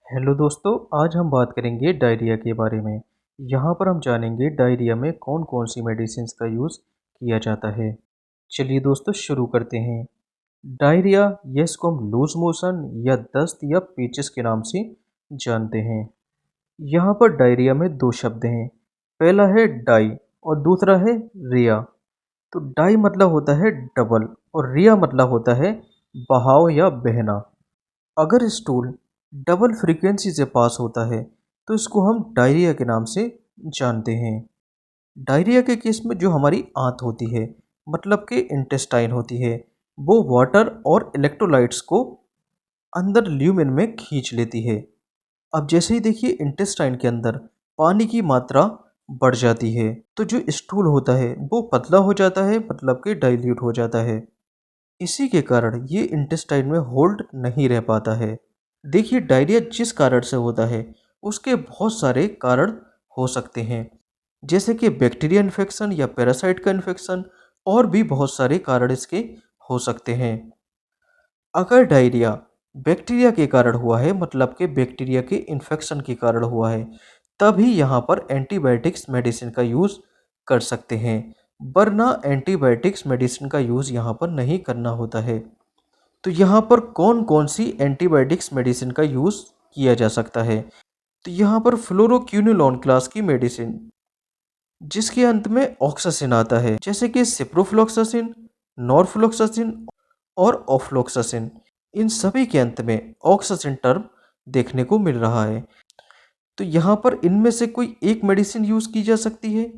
Hello दोस्तों, आज हम बात करेंगे डायरिया के बारे में। यहाँ पर हम जानेंगे डायरिया में कौन कौन सी मेडिसिन्स का यूज़ किया जाता है। चलिए दोस्तों शुरू करते हैं। डायरिया, या इसको हम लूज मोशन या दस्त या पेचिश के नाम से जानते हैं। यहाँ पर डायरिया में दो शब्द हैं। पहला है डाई और दूसरा है रिया। तो डाई मतलब होता है डबल और रिया मतलब होता है बहाव या बहना। अगर स्टूल डबल फ्रीक्वेंसी से पास होता है तो इसको हम डायरिया के नाम से जानते हैं। डायरिया के केस में जो हमारी आंत होती है, मतलब कि इंटेस्टाइन होती है, वो वाटर और इलेक्ट्रोलाइट्स को अंदर ल्यूमेन में खींच लेती है। अब जैसे ही देखिए इंटेस्टाइन के अंदर पानी की मात्रा बढ़ जाती है तो जो स्टूल होता है वो पतला हो जाता है, मतलब कि डाइल्यूट हो जाता है। इसी के कारण ये इंटेस्टाइन में होल्ड नहीं रह पाता है। देखिए डायरिया जिस कारण से होता है उसके बहुत सारे कारण हो सकते हैं, जैसे कि बैक्टीरिया इन्फेक्शन या पैरासाइट का इन्फेक्शन, और भी बहुत सारे कारण इसके हो सकते हैं। अगर डायरिया बैक्टीरिया के कारण हुआ है, मतलब कि बैक्टीरिया के इन्फेक्शन के कारण हुआ है, तभी यहाँ पर एंटीबायोटिक्स मेडिसिन का यूज़ कर सकते हैं, वरना एंटीबायोटिक्स मेडिसिन का यूज़ यहाँ पर नहीं करना होता है। तो यहाँ पर कौन कौन सी एंटीबायोटिक्स मेडिसिन का यूज़ किया जा सकता है। तो यहाँ पर फ्लोरोक्यूनिलॉन क्लास की मेडिसिन, जिसके अंत में ऑक्सासिन आता है, जैसे कि सिप्रोफ्लॉक्सासिन, नॉरफ्लॉक्सासिन और ऑफ्लॉक्सासिन, इन सभी के अंत में ऑक्सासिन टर्म देखने को मिल रहा है। तो यहाँ पर इनमें से कोई एक मेडिसिन यूज़ की जा सकती है,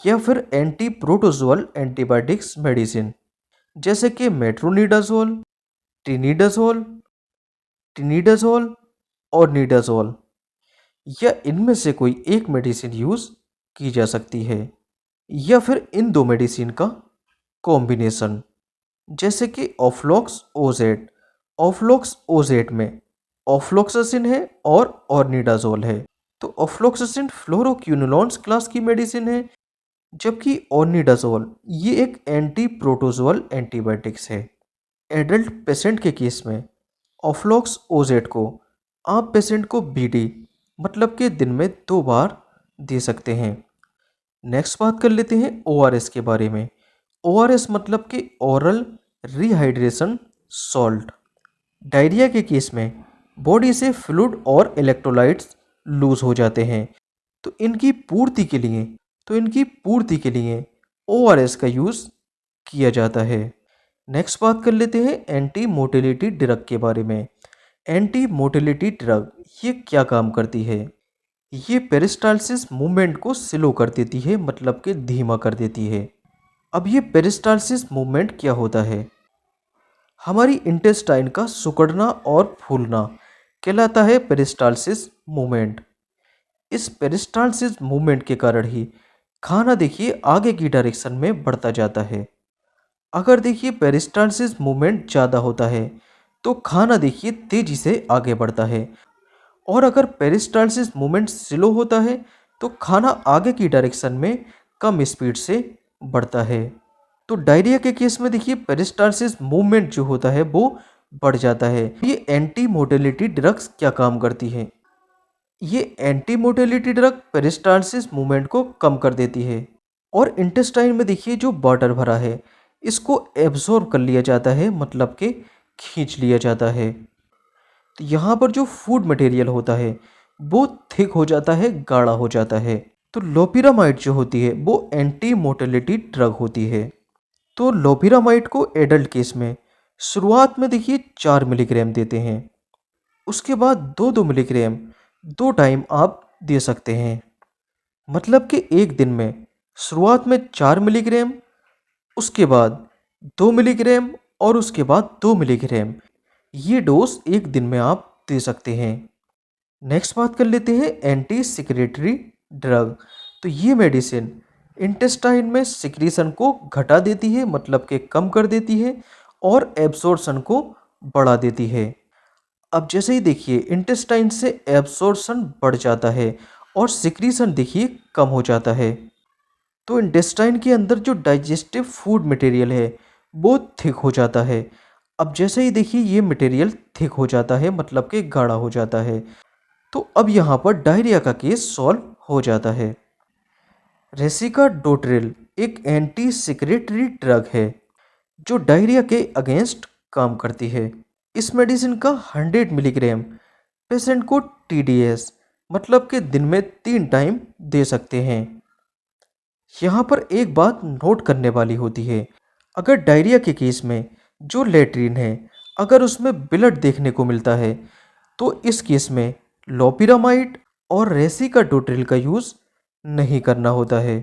या फिर एंटी प्रोटोजोअल एंटीबायोटिक्स मेडिसिन, जैसे कि मेट्रोनिडाजोल, टिनिडाजोल, टिनिडाजोल और निडाजोल, या इनमें से कोई एक मेडिसिन यूज़ की जा सकती है, या फिर इन दो मेडिसिन का कॉम्बिनेशन, जैसे कि ऑफ्लॉक्स ओजेट। ऑफ्लॉक्स ओजेट में ऑफ्लॉक्सासिन है और ऑर्निडाजोल है। तो ऑफ्लॉक्सासिन फ्लोरोक्यूनिलॉन्स क्लास की मेडिसिन है, जबकि ऑर्निडाजोल ये एक एंटी प्रोटोजोअल एंटीबायोटिक्स है। एडल्ट पेशेंट के केस में ऑफ्लॉक्स ओजेट को आप पेशेंट को बीडी, मतलब कि दिन में 2 बार दे सकते हैं। नेक्स्ट बात कर लेते हैं ओआरएस के बारे में। ओआरएस मतलब कि ओरल रिहाइड्रेशन सॉल्ट। डायरिया के केस में बॉडी से फ्लूइड और इलेक्ट्रोलाइट्स लूज हो जाते हैं, तो इनकी पूर्ति के लिए ओआरएस का यूज़ किया जाता है। नेक्स्ट बात कर लेते हैं एंटी मोटिलिटी ड्रग के बारे में। एंटी मोटिलिटी ड्रग ये क्या काम करती है? ये पेरिस्टालसिस मूवमेंट को स्लो कर देती है, मतलब कि धीमा कर देती है। अब ये पेरिस्टालसिस मूवमेंट क्या होता है? हमारी इंटेस्टाइन का सिकुड़ना और फूलना कहलाता है पेरिस्टालसिस मूवमेंट। इस पेरिस्टालसिस मूवमेंट के कारण ही खाना देखिए आगे की डायरेक्शन में बढ़ता जाता है। अगर देखिए पेरिस्टालसिस मूवमेंट ज़्यादा होता है तो खाना देखिए तेज़ी से आगे बढ़ता है, और अगर पेरिस्टालसिस मूवमेंट स्लो होता है तो खाना आगे की डायरेक्शन में कम स्पीड से बढ़ता है। तो डायरिया के केस में देखिए पेरिस्टालसिस मूवमेंट जो होता है वो बढ़ जाता है। ये एंटी मोटिलिटी ड्रग्स क्या काम करती हैं? ये anti motility drug peristalsis movement को कम कर देती है, और इंटेस्टाइन में देखिए जो वाटर भरा है इसको एब्जॉर्ब कर लिया जाता है, मतलब कि खींच लिया जाता है। तो यहाँ पर जो फूड मटेरियल होता है वो थिक हो जाता है, गाढ़ा हो जाता है। तो लोपिरामाइड जो होती है वो एंटी मोटिलिटी ड्रग होती है। तो लोपिरामाइड को एडल्ट केस में शुरुआत में देखिए 4 मिलीग्राम देते हैं, उसके बाद 2-2 मिलीग्राम 2 टाइम आप दे सकते हैं। मतलब कि एक दिन में शुरुआत में 4 मिलीग्राम, उसके बाद 2 मिलीग्राम और उसके बाद 2 मिलीग्राम, ये डोज एक दिन में आप दे सकते हैं। नेक्स्ट बात कर लेते हैं एंटी सिक्रेटरी ड्रग। तो ये मेडिसिन इंटेस्टाइन में सिक्रीशन को घटा देती है, मतलब कि कम कर देती है, और एब्सॉर्प्शन को बढ़ा देती है। अब जैसे ही देखिए इंटेस्टाइन से एब्सॉर्प्शन बढ़ जाता है और सिक्रीशन देखिए कम हो जाता है, तो इंटेस्टाइन के अंदर जो डाइजेस्टिव फूड मटेरियल है वो थिक हो जाता है। अब जैसे ही देखिए ये मटेरियल थिक हो जाता है, मतलब कि गाढ़ा हो जाता है, तो अब यहाँ पर डायरिया का केस सॉल्व हो जाता है। रेसिकाडोट्रिल एक एंटी सिक्रेटरी ड्रग है जो डायरिया के अगेंस्ट काम करती है। इस मेडिसिन का 100 मिलीग्राम पेशेंट को टीडीएस मतलब कि दिन में 3 टाइम दे सकते हैं। यहाँ पर एक बात नोट करने वाली होती है, अगर डायरिया के केस में जो लेट्रिन है अगर उसमें ब्लड देखने को मिलता है तो इस केस में लोपिरामाइड और रेसिकाडोट्रिल का यूज़ नहीं करना होता है।